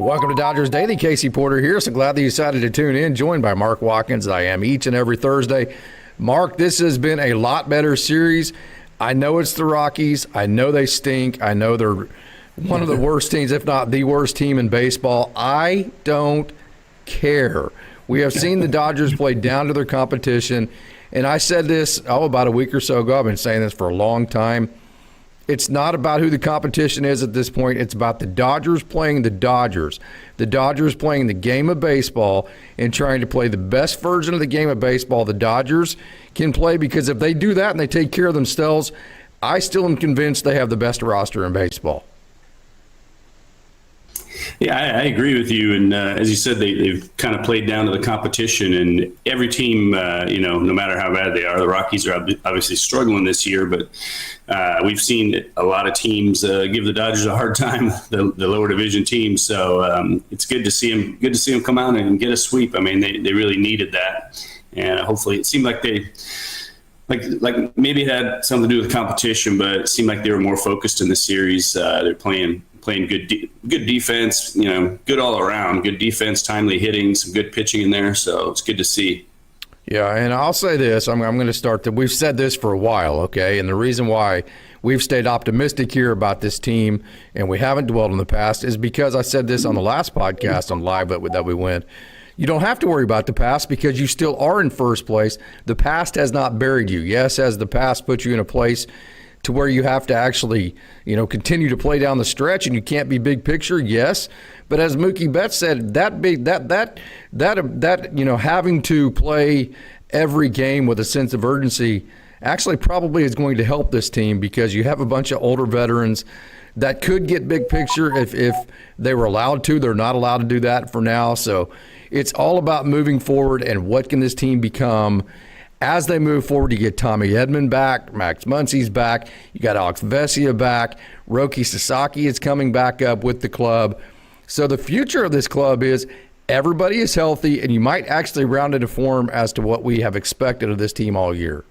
Welcome to Dodgers Daily. Casey Porter here. So glad that you decided to tune in. Joined by Mark Watkins. I am each and every Thursday. Mark, this has been a lot better series. I know it's the Rockies. I know they stink. I know they're one of the worst teams, if not the worst team in baseball. I don't care. We have seen the Dodgers play down to their competition. And I said this, about a week or so ago. I've been saying this for a long time. It's not about who the competition is at this point. It's about the Dodgers playing the Dodgers. The Dodgers playing the game of baseball and trying to play the best version of the game of baseball the Dodgers can play, because if they do that and they take care of themselves, I still am convinced they have the best roster in baseball. Yeah, I agree with you. And as you said, they've kind of played down to the competition. And every team, no matter how bad they are, the Rockies are obviously struggling this year. But we've seen a lot of teams give the Dodgers a hard time, the lower division teams. So it's good to see them. Good to see them come out and get a sweep. I mean, they really needed that, and hopefully, it seemed like they. Like maybe it had something to do with competition, but it seemed like they were more focused in the series. They're playing good defense, good all around, good defense, timely hitting, some good pitching in there. So it's good to see. Yeah, and I'll say this. I'm going to start that. We've said this for a while, okay? And the reason why we've stayed optimistic here about this team and we haven't dwelled in the past is because I said this on the last podcast on live that we went. You don't have to worry about the past because you still are in first place. The past has not buried you. Yes, has the past put you in a place to where you have to actually, continue to play down the stretch and you can't be big picture? Yes. But as Mookie Betts said, having to play every game with a sense of urgency actually probably is going to help this team, because you have a bunch of older veterans that could get big picture if they were allowed to. They're not allowed to do that for now. So it's all about moving forward and what can this team become as they move forward. You get Tommy Edman back, Max Muncy's back, you got Alex Vesia back, Roki Sasaki is coming back up with the club. So the future of this club is everybody is healthy, and you might actually round into form as to what we have expected of this team all year.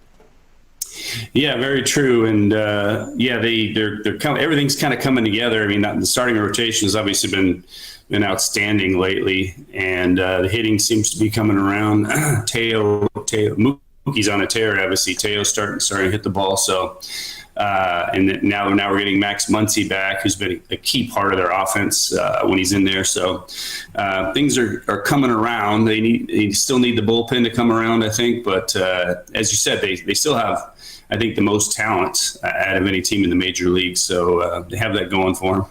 Yeah, very true. And they're everything's kind of coming together. I mean, the starting rotation has obviously been outstanding lately, and the hitting seems to be coming around. Mookie's on a tear, obviously. Teo's starting to hit the ball. So, and now we're getting Max Muncy back, who's been a key part of their offense when he's in there. So things are coming around. They still need the bullpen to come around, I think. But as you said, they still have, I think, the most talent out of any team in the major league. So they have that going for them.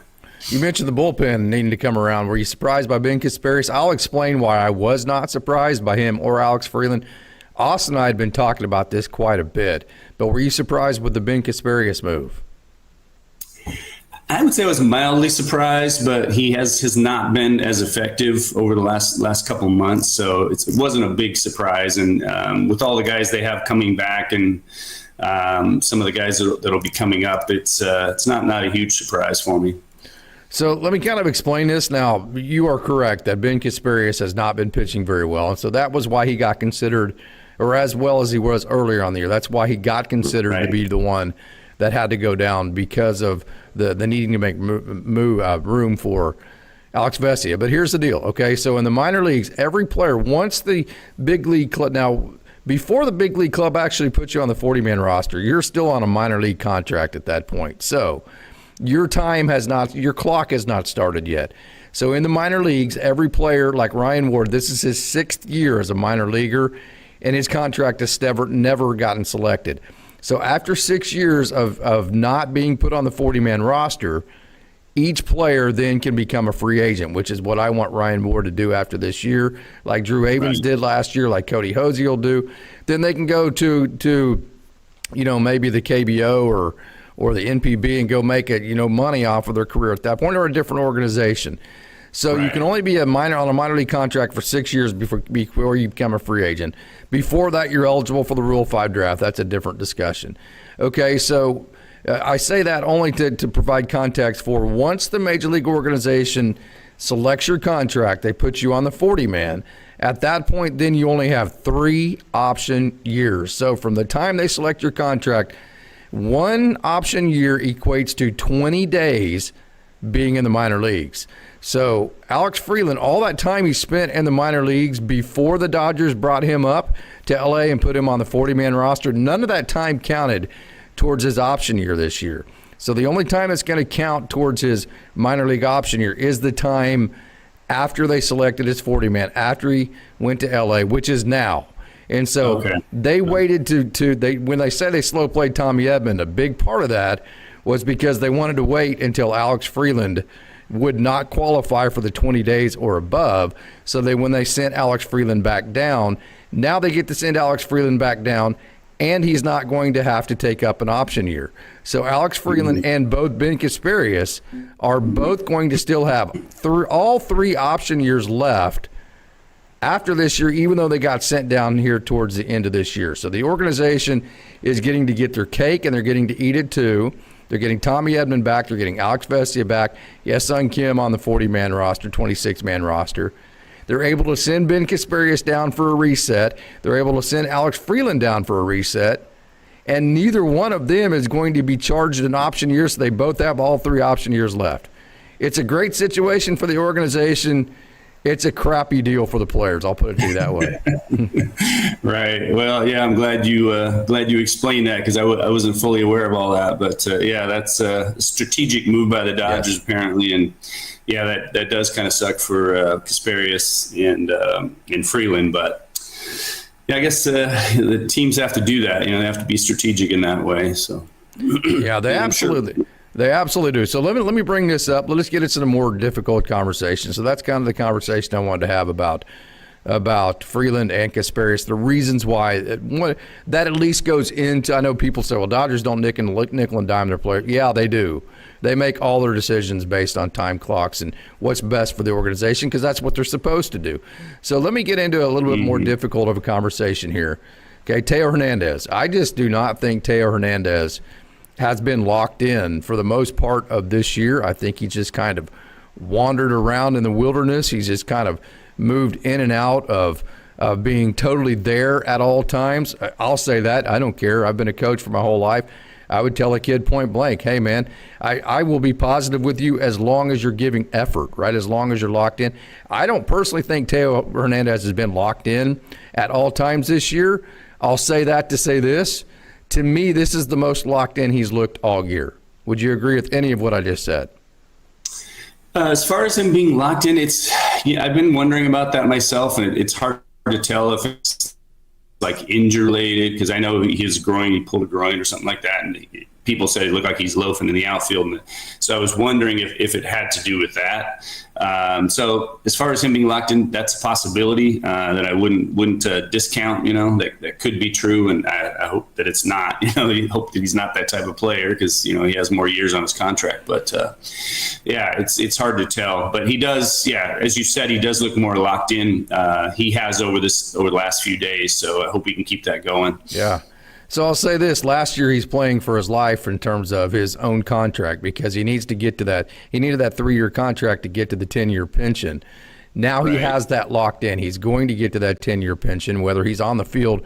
You mentioned the bullpen needing to come around. Were you surprised by Ben Rortvedt? I'll explain why I was not surprised by him or Alex Freeland. Austin and I had been talking about this quite a bit, but were you surprised with the Ben Rortvedt move? I would say I was mildly surprised, but he has not been as effective over the last couple of months, so it wasn't a big surprise. And with all the guys they have coming back and some of the guys that'll be coming up, it's not a huge surprise for me. So let me kind of explain this. Now, you are correct that Ben Rortvedt has not been pitching very well, and so that was why he got considered, or as well as he was earlier on the year. That's why he got considered to be the one that had to go down, because of the needing to make room for Alex Vesia. But here's the deal, okay? So in the minor leagues, every player, once the big league club, now before the big league club actually puts you on the 40-man roster, you're still on a minor league contract at that point. So your clock has not started yet. So in the minor leagues, every player, like Ryan Ward, this is his 6th year as a minor leaguer, and his contract has never gotten selected. So after 6 years of not being put on the 40-man roster, each player then can become a free agent, which is what I want Ryan Ward to do after this year, like Drew Avens did last year, like Cody Hosey will do. Then they can go to maybe the KBO or the NPB and go make money off of their career at that point, or a different organization. So you can only be on a minor league contract for 6 years before you become a free agent. Before that, you're eligible for the Rule 5 draft. That's a different discussion. Okay, so I say that only to provide context for once the major league organization selects your contract, they put you on the 40-man. At that point, then you only have 3 option years. So from the time they select your contract, 1 option year equates to 20 days being in the minor leagues. So Alex Freeland, all that time he spent in the minor leagues before the Dodgers brought him up to LA and put him on the 40-man roster, none of that time counted towards his option year this year. So the only time it's going to count towards his minor league option year is the time after they selected his 40-man, after he went to LA, which is now. And so they waited when they say they slow played Tommy Edman, a big part of that was because they wanted to wait until Alex Freeland would not qualify for the 20 days or above. So when they sent Alex Freeland back down, now they get to send Alex Freeland back down, and he's not going to have to take up an option year. So Alex Freeland and both Ben Kasparius are both going to still have all 3 option years left after this year, even though they got sent down here towards the end of this year. So the organization is getting to get their cake, and they're getting to eat it too. They're getting Tommy Edman back. They're getting Alex Vesia back. Sung Kim on the 40-man roster, 26-man roster. They're able to send Ben Kasparius down for a reset. They're able to send Alex Freeland down for a reset. And neither one of them is going to be charged an option year, so they both have all 3 option years left. It's a great situation for the organization. It's a crappy deal for the players. I'll put it to you that way. Right. Well, yeah, I'm glad you explained that, because I wasn't fully aware of all that. But yeah, that's a strategic move by the Dodgers apparently, and yeah, that does kind of suck for Kasparius and Freeland. But yeah, I guess the teams have to do that. They have to be strategic in that way. So yeah, they absolutely. They absolutely do. So let me bring this up. Let's get into a more difficult conversation. So that's kind of the conversation I wanted to have about Freeland and Kasparius. The reasons why that at least goes into. I know people say, well, Dodgers don't nickel and dime their players. Yeah, they do. They make all their decisions based on time clocks and what's best for the organization, because that's what they're supposed to do. So let me get into a little bit more difficult of a conversation here. Okay, Teo Hernandez. I just do not think Teo Hernandez has been locked in for the most part of this year. I think he just kind of wandered around in the wilderness. He's just kind of moved in and out of being totally there at all times. I'll say that. I don't care. I've been a coach for my whole life. I would tell a kid point blank, hey, man, I will be positive with you as long as you're giving effort, right, as long as you're locked in. I don't personally think Teo Hernandez has been locked in at all times this year. I'll say that to say this. To me, this is the most locked in he's looked all year. Would you agree with any of what I just said? As far as him being locked in, I've been wondering about that myself, and it's hard to tell if it's like injury related, because I know he pulled a groin or something like that, and people said it looked like he's loafing in the outfield. So I was wondering if it had to do with that. So as far as him being locked in, that's a possibility that I wouldn't discount. That could be true, and I hope that it's not. I hope that he's not that type of player, because he has more years on his contract. But yeah, it's hard to tell. But he does, as you said, he does look more locked in. He has over the last few days. So I hope he can keep that going. Yeah. So I'll say this, last year he's playing for his life in terms of his own contract, because he needs to get to that. He needed that 3-year contract to get to the 10-year pension. Now he has that locked in. He's going to get to that 10-year pension, whether he's on the field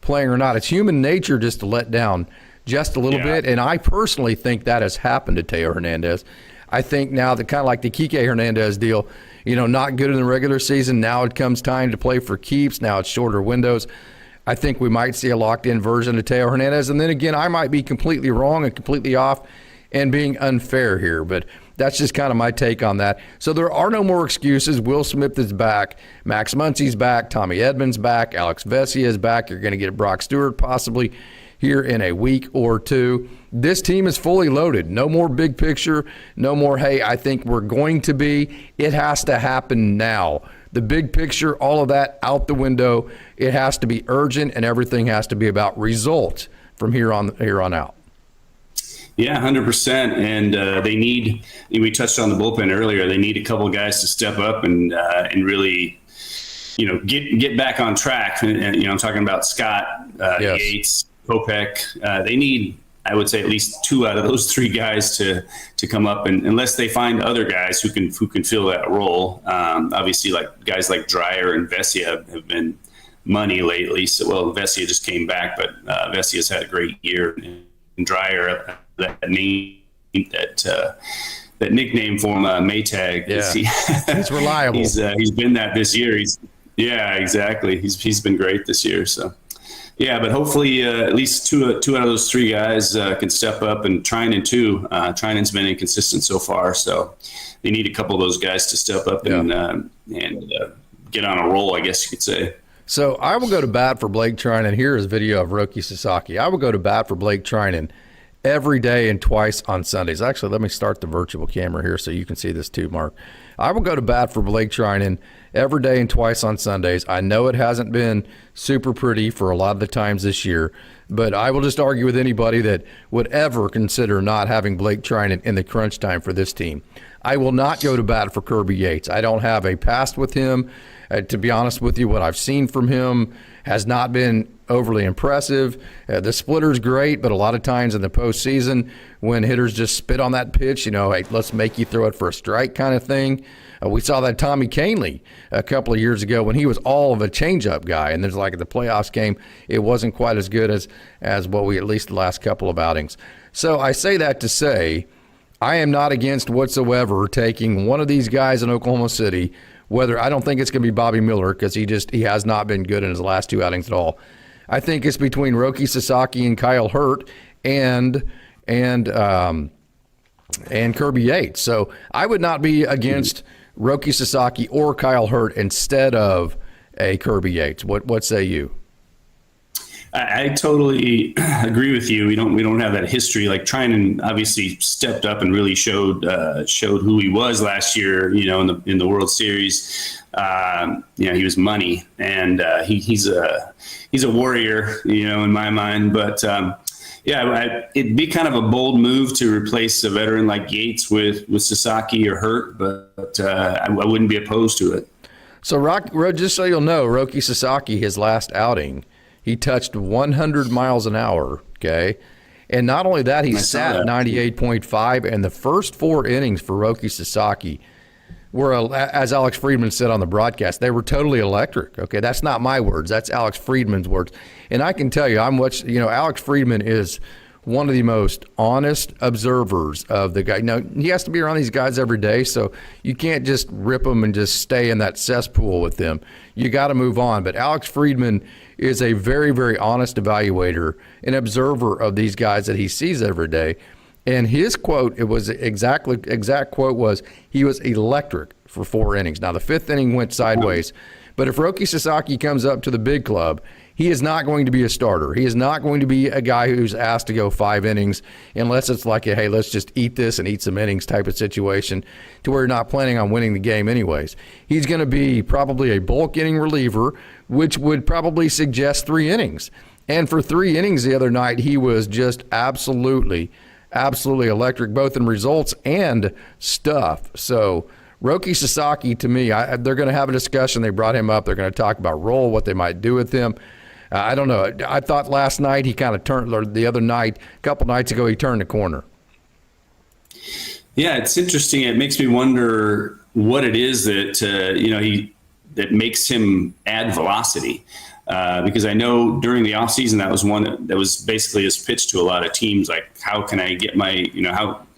playing or not. It's human nature just to let down just a little bit, and I personally think that has happened to Teo Hernandez. I think now that kind of like the Kike Hernandez deal, not good in the regular season. Now it comes time to play for keeps. Now it's shorter windows. I think we might see a locked-in version of Teo Hernandez. And then again, I might be completely wrong and completely off and being unfair here. But that's just kind of my take on that. So there are no more excuses. Will Smith is back. Max Muncy's back. Tommy Edman's back. Alex Vesia is back. You're going to get Brock Stewart possibly here in a week or two. This team is fully loaded. No more big picture. No more, hey, I think we're going to be. It has to happen now. The big picture, all of that out the window. It has to be urgent, and everything has to be about results from here on out. Yeah, 100%. And they need. We touched on the bullpen earlier. They need a couple of guys to step up and really, get back on track. And I'm talking about Scott, Yates, Kopech. They need, I would say, at least 2 out of those 3 guys to come up, and unless they find other guys who can fill that role. Obviously, like guys like Dreyer and Vesia have been money lately. So, Vesia just came back, but Vesia's had a great year. And Dreyer, that name that nickname for him, Maytag. Yeah. He's reliable. He's been that this year. Yeah, exactly. He's been great this year. So, yeah, but hopefully at least two out of those three guys can step up, and Trinan too. Trinan's been inconsistent so far, so they need a couple of those guys to step up and get on a roll, I guess you could say. So I will go to bat for Blake Trinan. Here is video of Roki Sasaki. I will go to bat for Blake Trinan every day and twice on Sundays. Actually, let me start the virtual camera here so you can see this too, Mark. I will go to bat for Blake Trinan every day and twice on Sundays. I know it hasn't been super pretty for a lot of the times this year, but I will just argue with anybody that would ever consider not having Blake Trinan in the crunch time for this team. I will not go to bat for Kirby Yates. I don't have a past with him. To be honest with you, what I've seen from him has not been overly impressive. The splitter's great, but a lot of times in the postseason, when hitters just spit on that pitch, hey, let's make you throw it for a strike kind of thing. We saw that Tommy Kahnle a couple of years ago when he was all of a changeup guy, and there's like the playoffs game, it wasn't quite as good as what we, at least the last couple of outings. So I say that to say I am not against whatsoever taking one of these guys in Oklahoma City. Whether I don't think it's going to be Bobby Miller, because he has not been good in his last two outings at all. I think it's between Roki Sasaki and Kyle Hurt and Kirby Yates. So I would not be against Roki Sasaki or Kyle Hurt instead of a Kirby Yates. What say you? I totally agree with you. We don't have that history. Like Trinan obviously stepped up and really showed who he was last year. In the World Series, he was money, and he's a warrior. In my mind, but it'd be kind of a bold move to replace a veteran like Yates with Sasaki or Hurt, but I wouldn't be opposed to it. So, just so you'll know, Roki Sasaki, his last outing, he touched 100 miles an hour, okay? And not only that, he sat 98.5, and the first four innings for Roki Sasaki were, as Alex Friedman said on the broadcast, they were totally electric, okay? That's not my words. That's Alex Friedman's words. And I can tell you, Alex Friedman is one of the most honest observers of the guy. Now, he has to be around these guys every day, so you can't just rip them and just stay in that cesspool with them. You got to move on. But Alex Friedman is a very, very honest evaluator and observer of these guys that he sees every day. And his quote, it was exact quote was, he was electric for four innings. Now, the fifth inning went sideways, but if Roki Sasaki comes up to the big club, he is not going to be a starter. He is not going to be a guy who's asked to go 5 innings unless it's like hey, let's just eat this and eat some innings type of situation to where you're not planning on winning the game anyways. He's going to be probably a bulk inning reliever, which would probably suggest 3 innings. And for 3 innings the other night, he was just absolutely electric, both in results and stuff. So Roki Sasaki, to me, they're going to have a discussion. They brought him up. They're going to talk about role, what they might do with him. I don't know. I thought last night he kind of turned, or the other night, a couple nights ago, he turned the corner. Yeah, it's interesting. It makes me wonder what it is that that makes him add velocity. Because I know during the offseason, that was one that was basically his pitch to a lot of teams. Like, how can I get my,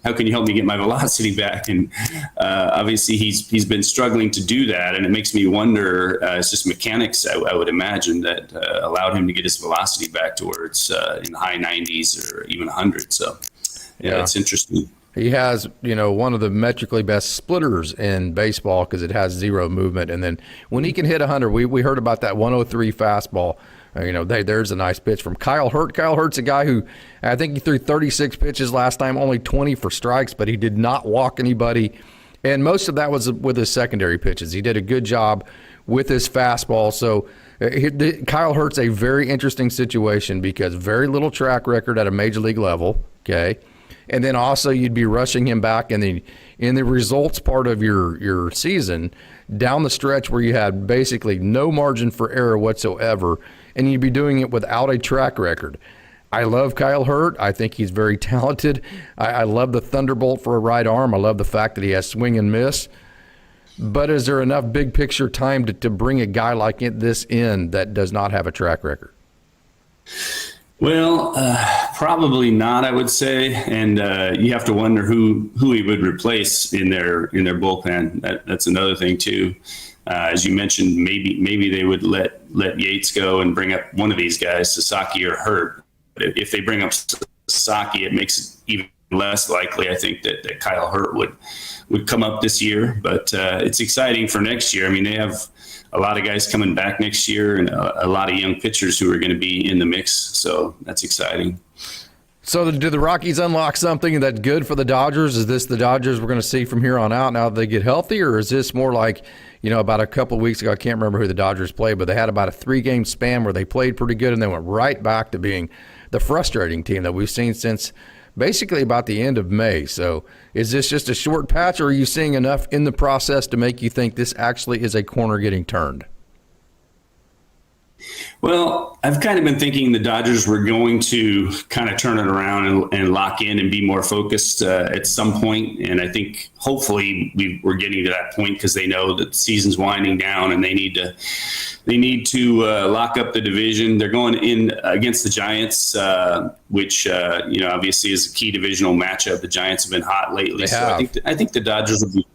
how can you help me get my velocity back? And obviously he's been struggling to do that. And it makes me wonder, it's just mechanics, I would imagine, that allowed him to get his velocity back to where it's in the high 90s or even 100. So, yeah, it's interesting. He has, one of the metrically best splitters in baseball because it has zero movement. And then when he can hit 100, we heard about that 103 fastball. There's a nice pitch from Kyle Hurt. Kyle Hurt's a guy who I think he threw 36 pitches last time, only 20 for strikes, but he did not walk anybody. And most of that was with his secondary pitches. He did a good job with his fastball. So Kyle Hurt's a very interesting situation because very little track record at a major league level, okay? And then also you'd be rushing him back in the results part of your season down the stretch where you had basically no margin for error whatsoever, and you'd be doing it without a track record. I love Kyle Hurt. I think he's very talented. I love the thunderbolt for a right arm. I love the fact that he has swing and miss. But is there enough big picture time to bring a guy like this in that does not have a track record? Well, probably not, I would say, and you have to wonder who he would replace in their bullpen. That's another thing too. As you mentioned, maybe they would let Yates go and bring up one of these guys, Sasaki or Hurt. If they bring up Sasaki, it makes it even less likely, I think, that Kyle Hurt would come up this year. But it's exciting for next year. I mean, they have a lot of guys coming back next year and a lot of young pitchers who are going to be in the mix. So that's exciting. So do the Rockies unlock something that's good for the Dodgers? Is this the Dodgers we're going to see from here on out now that they get healthy? Or is this more like, about a couple of weeks ago, I can't remember who the Dodgers played, but they had about a 3-game span where they played pretty good and they went right back to being the frustrating team that we've seen since basically about the end of May. So is this just a short patch, or are you seeing enough in the process to make you think this actually is a corner getting turned? Well, I've kind of been thinking the Dodgers were going to kind of turn it around and lock in and be more focused at some point. And I think hopefully we're getting to that point because they know that the season's winding down and they need to lock up the division. They're going in against the Giants, which obviously is a key divisional matchup. The Giants have been hot lately, so I think the Dodgers will be.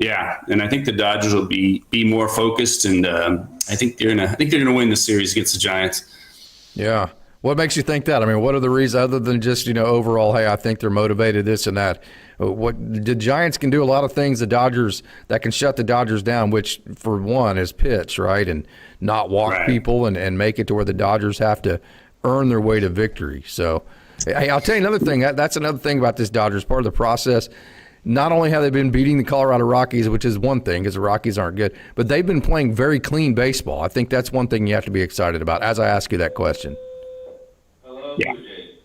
Yeah, and I think the Dodgers will be more focused, and I think they're gonna win the series against the Giants. Yeah. What makes you think that? I mean, what are the reasons other than just overall? Hey, I think they're motivated, this and that. What the Giants can do a lot of things. The Dodgers that can shut the Dodgers down, which for one is pitch, right, and not walk people and make it to where the Dodgers have to earn their way to victory. So, hey, I'll tell you another thing. That's another thing about this Dodgers part of the process. Not only have they been beating the Colorado Rockies, which is one thing because the Rockies aren't good, but they've been playing very clean baseball. I think that's one thing you have to be excited about as I ask you that question.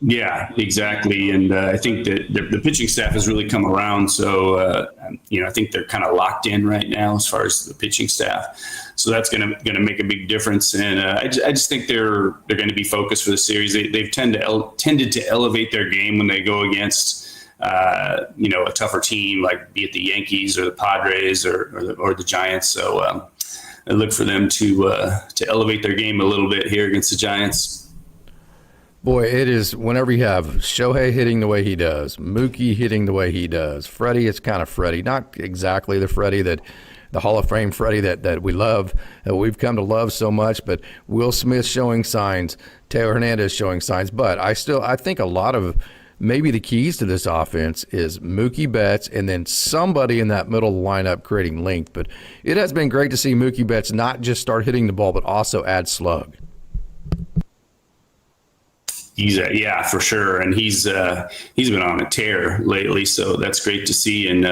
Yeah, exactly. And I think that the pitching staff has really come around. So, I think they're kind of locked in right now as far as the pitching staff. So that's going to make a big difference. And I just think they're going to be focused for the series. They've tended to elevate their game when they go against a tougher team, like be it the Yankees or the Padres or the Giants. So I look for them to elevate their game a little bit here against the Giants. Boy, it is whenever you have Shohei hitting the way he does, Mookie hitting the way he does, Freddie, it's kind of Freddie, not exactly the Freddie the Hall of Fame Freddie that we love, that we've come to love so much, but Will Smith showing signs, Taylor Hernandez showing signs. But I think a lot of maybe the keys to this offense is Mookie Betts and then somebody in that middle lineup creating length. But it has been great to see Mookie Betts not just start hitting the ball, but also add slug. Yeah, for sure. And he's been on a tear lately. So that's great to see. And,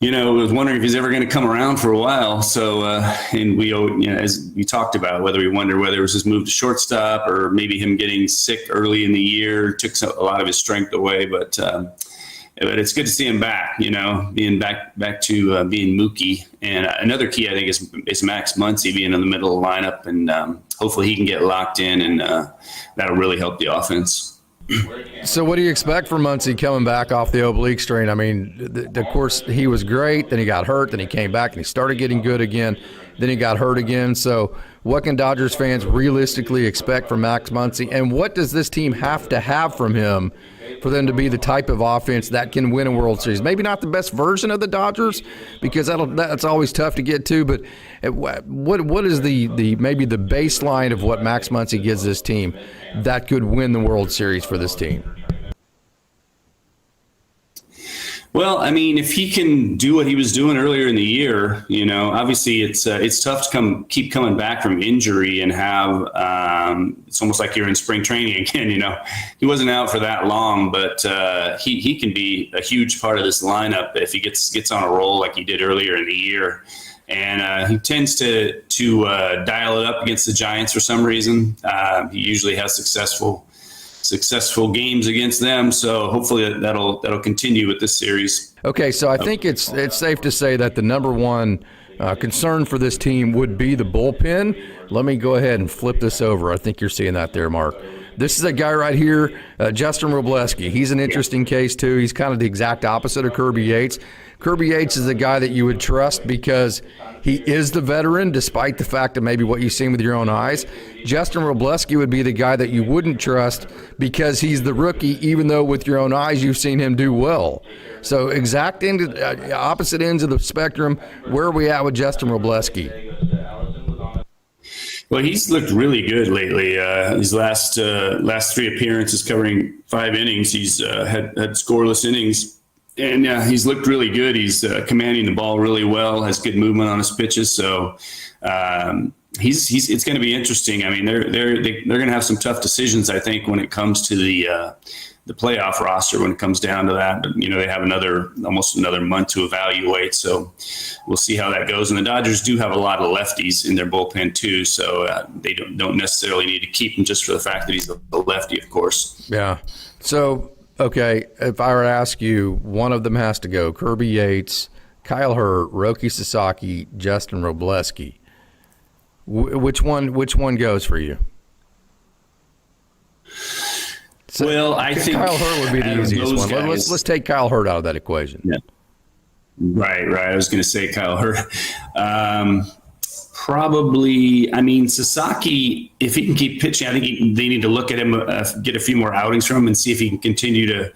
I was wondering if he's ever going to come around for a while. So, and we, as we talked about, whether it was his move to shortstop or maybe him getting sick early in the year took a lot of his strength away. But it's good to see him back, being back to being Mookie. And another key, I think, is Max Muncy being in the middle of the lineup. And hopefully he can get locked in, and that'll really help the offense. So what do you expect from Muncy coming back off the oblique strain? I mean, of course, he was great. Then he got hurt. Then he came back and he started getting good again. Then he got hurt again. So what can Dodgers fans realistically expect from Max Muncy? And what does this team have to have from him for them to be the type of offense that can win a World Series? Maybe not the best version of the Dodgers, because that's always tough to get to. But what is maybe the baseline of what Max Muncy gives this team that could win the World Series for this team? Well, I mean, if he can do what he was doing earlier in the year, obviously it's tough to keep coming back from injury and have it's almost like you're in spring training again. He wasn't out for that long, but he can be a huge part of this lineup if he gets on a roll like he did earlier in the year. And he tends to dial it up against the Giants for some reason. He usually has successful games against them, so hopefully that'll continue with this series. Okay, so I think it's safe to say that the number one concern for this team would be the bullpen. Let me go ahead and flip this over. I think you're seeing that there, Mark. This is a guy right here, Justin Robleski. He's an interesting case, too. He's kind of the exact opposite of Kirby Yates. Kirby Yates is a guy that you would trust because he is the veteran, despite the fact of maybe what you've seen with your own eyes. Justin Robleski would be the guy that you wouldn't trust because he's the rookie, even though with your own eyes you've seen him do well. So opposite ends of the spectrum. Where are we at with Justin Robleski? Well, he's looked really good lately. His last 3 appearances covering 5 innings, he's had scoreless innings. And he's looked really good. He's commanding the ball really well, has good movement on his pitches. So it's going to be interesting. I mean, they're going to have some tough decisions, I think, when it comes to the playoff roster, when it comes down to that. But, they have almost another month to evaluate. So we'll see how that goes. And the Dodgers do have a lot of lefties in their bullpen too. So they don't necessarily need to keep him just for the fact that he's a lefty, of course. Yeah. So, okay, if I were to ask you, one of them has to go. Kirby Yates, Kyle Hurt, Roki Sasaki, Justin Robleski. Which one goes for you? So, well, I think Kyle Hurt would be the easiest one. Let's take Kyle Hurt out of that equation. Yeah. Right. I was going to say Kyle Hurt. Probably, Sasaki, if he can keep pitching, I think they need to look at him, get a few more outings from him and see if he can continue to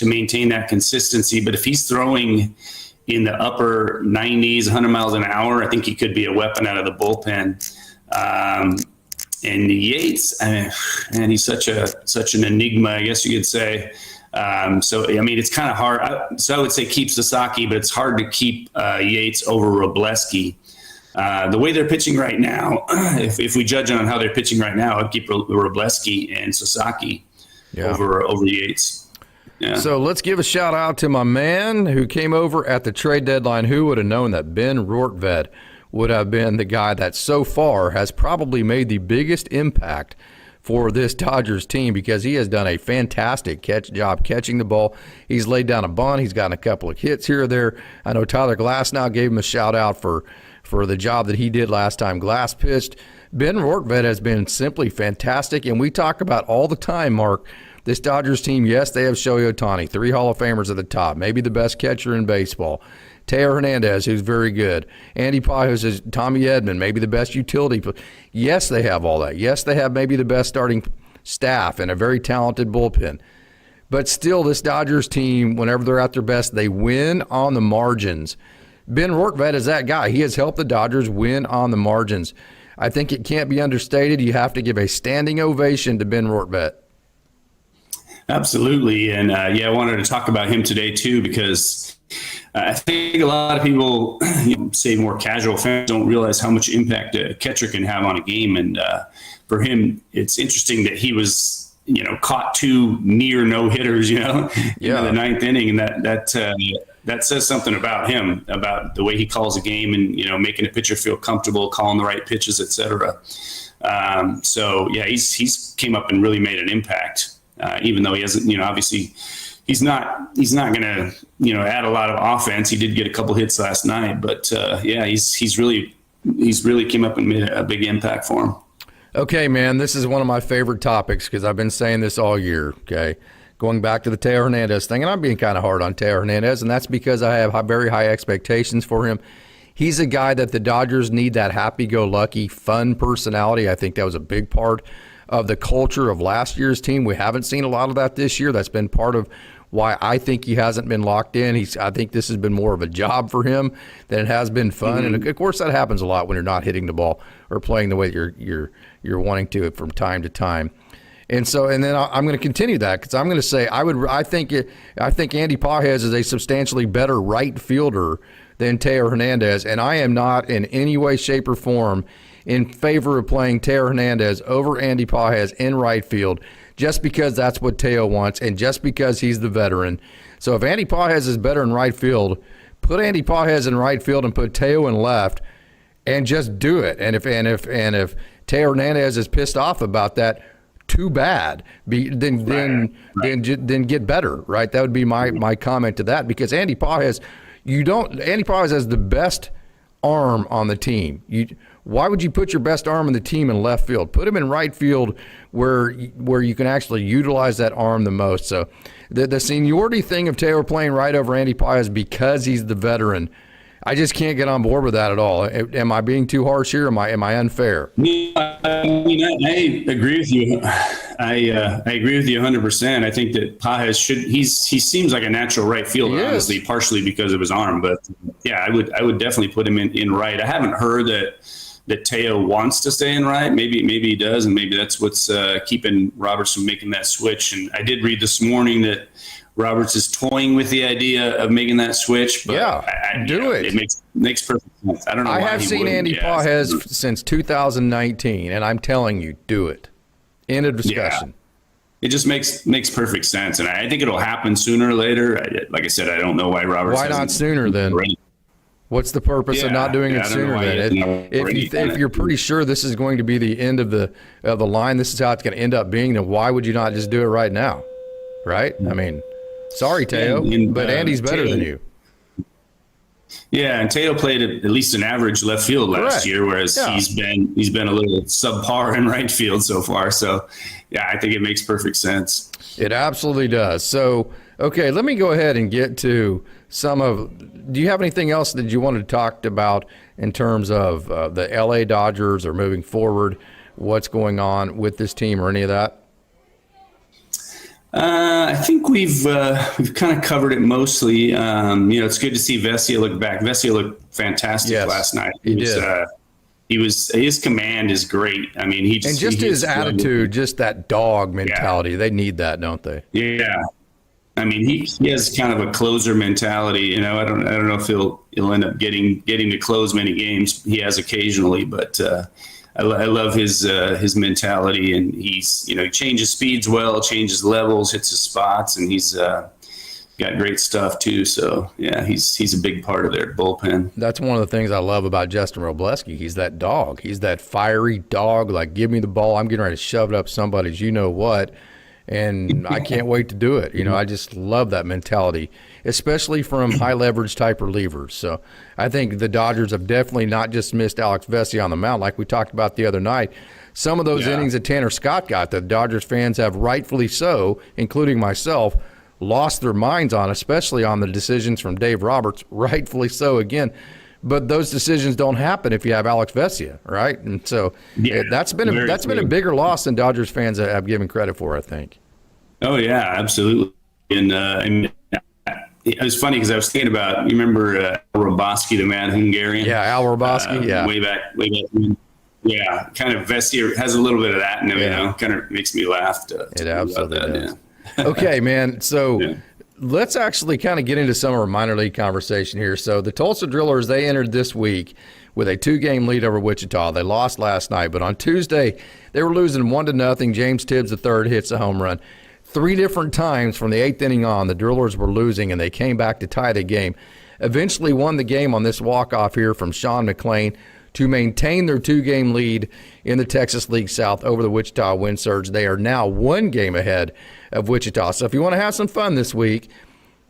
maintain that consistency. But if he's throwing in the upper 90s, 100 miles an hour, I think he could be a weapon out of the bullpen. And Yates, and he's such an enigma, I guess you could say. It's kind of hard. So I would say keep Sasaki, but it's hard to keep Yates over Robleski. The way they're pitching right now, if we judge on how they're pitching right now, I'd keep Robleski and Sasaki over Yates. Yeah. So let's give a shout out to my man who came over at the trade deadline. Who would have known that Ben Rortvedt would have been the guy that so far has probably made the biggest impact for this Dodgers team, because he has done a fantastic job catching the ball. He's laid down a bunt. He's gotten a couple of hits here or there. I know Tyler Glass now gave him a shout out for the job that he did last time Glass pitched. Ben Rortvedt has been simply fantastic, and we talk about all the time, Mark, this Dodgers team, yes, they have Shohei Ohtani, 3 Hall of Famers at the top, maybe the best catcher in baseball. Teo Hernandez, who's very good. Andy Pajos is Tommy Edman, maybe the best utility. Yes, they have all that. Yes, they have maybe the best starting staff and a very talented bullpen. But still, this Dodgers team, whenever they're at their best, they win on the margins. Ben Rortvedt is that guy. He has helped the Dodgers win on the margins. I think it can't be understated. You have to give a standing ovation to Ben Rortvedt. Absolutely. And I wanted to talk about him today too, because I think a lot of people, say more casual fans, don't realize how much impact a catcher can have on a game. And for him, it's interesting that he was, caught 2 near no-hitters, in the 9th inning. And that says something about him, about the way he calls a game and, making a pitcher feel comfortable, calling the right pitches, et cetera. He's came up and really made an impact. Even though he hasn't, obviously he's not going to, add a lot of offense. He did get a couple hits last night, but he's really came up and made a big impact for him. Okay, man, this is one of my favorite topics because I've been saying this all year. Okay, going back to the Teo Hernandez thing, and I'm being kind of hard on Teo Hernandez, and that's because I have very high expectations for him. He's a guy that the Dodgers need, that happy-go-lucky, fun personality. I think that was a big part of the culture of last year's team. We haven't seen a lot of that this year. That's been part of why I think he hasn't been locked in. I think this has been more of a job for him than it has been fun. Mm-hmm. And of course, that happens a lot when you're not hitting the ball or playing the way you're wanting to from time to time. And then I'm going to continue that because I'm going to say I think Andy Pajos is a substantially better right fielder than Teo Hernandez, and I am not in any way, shape, or form in favor of playing Teo Hernandez over Andy Pajos in right field just because that's what Teo wants and just because he's the veteran. So if Andy Pajos is better in right field, put Andy Pajos in right field and put Teo in left and just do it. And if Teo Hernandez is pissed off about that, too bad. Then get better, right? That would be my comment to that, because Andy Pajos has the best arm on the team. why would you put your best arm in the team in left field? Put him in right field where you can actually utilize that arm the most. So the seniority thing of Taylor playing right over Andy Paez because he's the veteran, I just can't get on board with that at all. Am I being too harsh here? Am I unfair? I agree with you. I agree with you 100%. I think that Paez he seems like a natural right fielder, honestly, partially because of his arm. But yeah, I would definitely put him in right. I haven't heard that Teo wants to stay in right. Maybe he does, and maybe that's what's keeping Roberts from making that switch. And I did read this morning that Roberts is toying with the idea of making that switch. But it makes perfect sense. I don't know. I have seen Andy Paez since 2019, and I'm telling you, do it. End of discussion. Yeah. It just makes perfect sense, and I think it'll happen sooner or later. Like I said, I don't know why Roberts. Why not sooner then? What's the purpose of not doing it sooner then? If you're pretty sure this is going to be the end of the line, this is how it's going to end up being, then why would you not just do it right now? Right? I mean, sorry, Teo, but Andy's better than you. Yeah, and Teo played at least an average left field last year, whereas he's been a little subpar in right field so far. So, yeah, I think it makes perfect sense. It absolutely does. So, okay, let me go ahead and get to do you have anything else that you wanted to talk about in terms of the LA Dodgers or moving forward, what's going on with this team or any of that? I think we've kind of covered it mostly. It's good to see Vesia look back. Vesia looked fantastic last night. His command is great. I mean, his attitude, just that dog mentality. They need that, don't they? Yeah. I mean, he has kind of a closer mentality. I don't know if he'll end up getting to close many games. He has occasionally, but I love his mentality, and he changes speeds well, changes levels, hits his spots, and he's got great stuff too. So yeah, he's a big part of their bullpen. That's one of the things I love about Justin Robleski. He's that dog. He's that fiery dog. Like, give me the ball, I'm getting ready to shove it up somebody's you know what. And I can't wait to do it. I just love that mentality, especially from high leverage type relievers. So I think the Dodgers have definitely not just missed Alex Vesia on the mound like we talked about the other night. Some of those innings that Tanner Scott got, the Dodgers fans have rightfully so, including myself, lost their minds on, especially on the decisions from Dave Roberts, rightfully so again. But those decisions don't happen if you have Alex Vesia, right? And so that's been a bigger loss than Dodgers fans have given credit for, I think. Oh yeah, absolutely. And it was funny because I was thinking about, you remember Al Roboski, the Mad Hungarian? Yeah, Al Roboski. Way back. Yeah, kind of Vesia has a little bit of that in him. Kind of makes me laugh. It absolutely does. Yeah. Okay, man. So. Let's actually kind of get into some of our minor league conversation here. So the Tulsa Drillers, they entered this week with a 2-game lead over Wichita. They lost last night, but on Tuesday they were losing 1-0. James Tibbs III hits a home run. 3 different times from the 8th inning on, the Drillers were losing, and they came back to tie the game. Eventually won the game on this walk-off here from Sean McLean to maintain their 2-game lead in the Texas League South over the Wichita Wind Surge. They are now 1 game ahead of Wichita. So if you want to have some fun this week,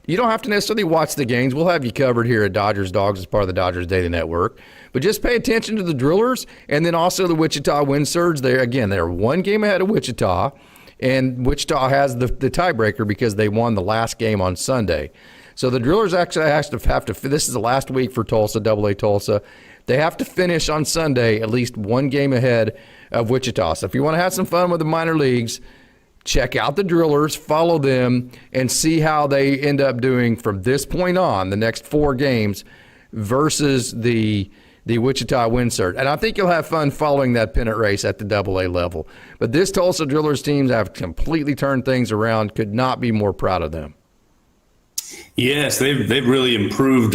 you don't have to necessarily watch the games. We'll have you covered here at Dodgers Dawgs as part of the Dodgers Daily Network. But just pay attention to the Drillers and then also the Wichita Wind Surge. They're 1 game ahead of Wichita, and Wichita has the tiebreaker because they won the last game on Sunday. So the Drillers actually have to. This is the last week for Tulsa, AA Tulsa. They have to finish on Sunday at least 1 game ahead of Wichita. So if you want to have some fun with the minor leagues, check out the Drillers, follow them, and see how they end up doing from this point on, the next 4 games, versus the Wichita Wind Surge. And I think you'll have fun following that pennant race at the AA level. But this Tulsa Drillers team have completely turned things around. Could not be more proud of them. Yes, they've really improved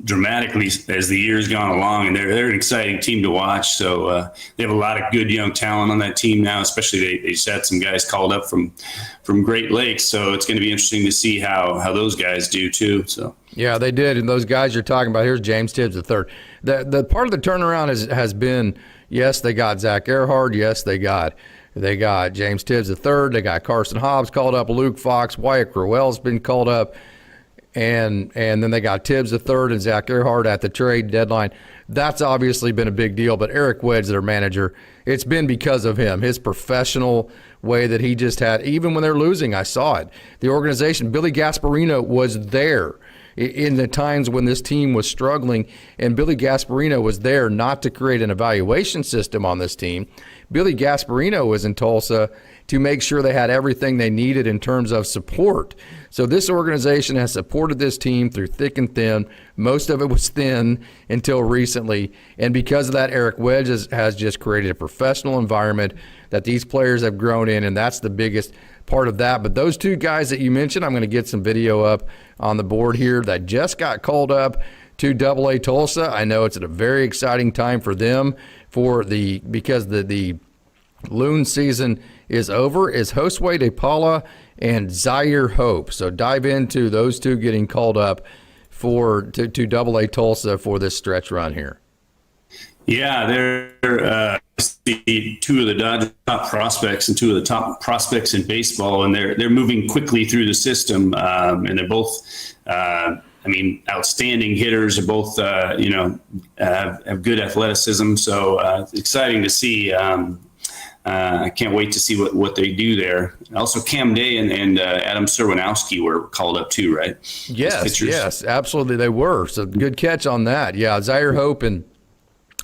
dramatically as the years gone along, and they're an exciting team to watch. So they have a lot of good young talent on that team now. Especially they just had some guys called up from Great Lakes, so it's going to be interesting to see how those guys do too. So yeah, they did, and those guys you're talking about. Here's James Tibbs III. The part of the turnaround has been, yes, they got Zach Earhart. Yes, they got James Tibbs III. They got Carson Hobbs called up. Luke Fox, Wyatt Crowell's been called up. and then they got Tibbs the third and Zach Earhart at the trade deadline. That's obviously been a big deal. But Eric Wedge, their manager, it's been because of him, his professional way that he just had. Even when they're losing, I saw it. The organization, Billy Gasparino was there in the times when this team was struggling, and Billy Gasparino was there not to create an evaluation system on this team. Billy Gasparino was in Tulsa to make sure they had everything they needed in terms of support. So this organization has supported this team through thick and thin. Most of it was thin until recently. And because of that, Eric Wedge has just created a professional environment that these players have grown in, and that's the biggest part of that. But those two guys that you mentioned, I'm going to get some video up on the board here that just got called up to AA Tulsa. I know it's at a very exciting time for them because the loon season is over, is Josue De Paula and Zaire Hope. So dive into those two getting called up to AA Tulsa for this stretch run here. Yeah, they're two of the Dodgers' top prospects and two of the top prospects in baseball, and they're moving quickly through the system. And they're both, outstanding hitters. Are both, have good athleticism. So it's exciting to see. I can't wait to see what they do there. Also, Cam Day and Adam Serwinowski were called up too, right? Yes, absolutely they were. So good catch on that. Yeah, Zaire Hope and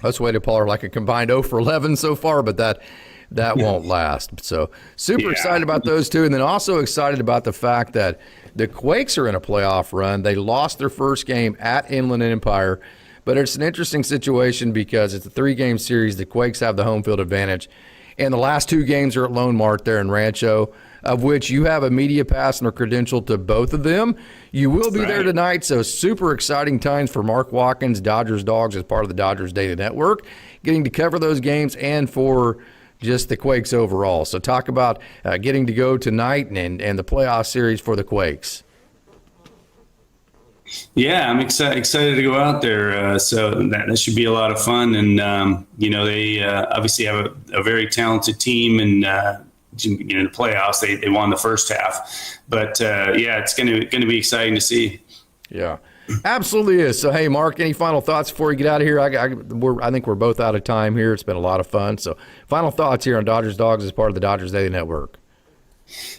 Josue De Paula are like a combined 0 for 11 so far, but that won't last. So super excited about those two, and then also excited about the fact that the Quakes are in a playoff run. They lost their first game at Inland Empire, but it's an interesting situation because it's a 3-game series. The Quakes have the home field advantage. And the last 2 games are at Lone Mart there in Rancho, of which you have a media pass and a credential to both of them. You will be there tonight, so super exciting times for Mark Watkins, Dodgers Dawgs, as part of the Dodgers Daily Network, getting to cover those games and for just the Quakes overall. So talk about getting to go tonight and the playoff series for the Quakes. Yeah, I'm excited to go out there. So that should be a lot of fun. And, they obviously have a very talented team, and, in the playoffs, they won the first half. But, it's going to be exciting to see. Yeah, absolutely is. So, hey, Mark, any final thoughts before you get out of here? I think we're both out of time here. It's been a lot of fun. So final thoughts here on Dodgers Dawgs as part of the Dodgers Daily Network.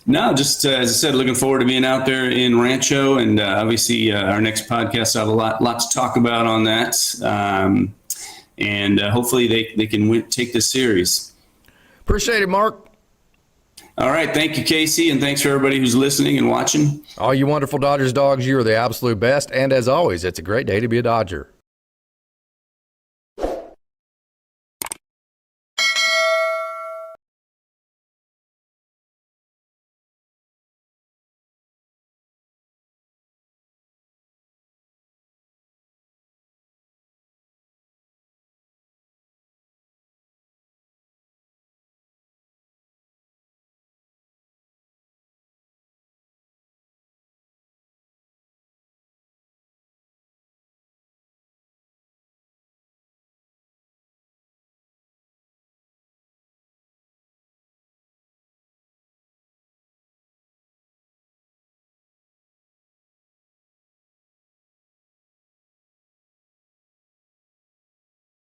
No, just as I said, looking forward to being out there in Rancho, and obviously our next podcast, I have a lot to talk about on that, and hopefully they can take this series. Appreciate it, Mark. All right, thank you, Casey, and thanks for everybody who's listening and watching. All you wonderful Dodgers Dogs, you are the absolute best, and as always, it's a great day to be a Dodger.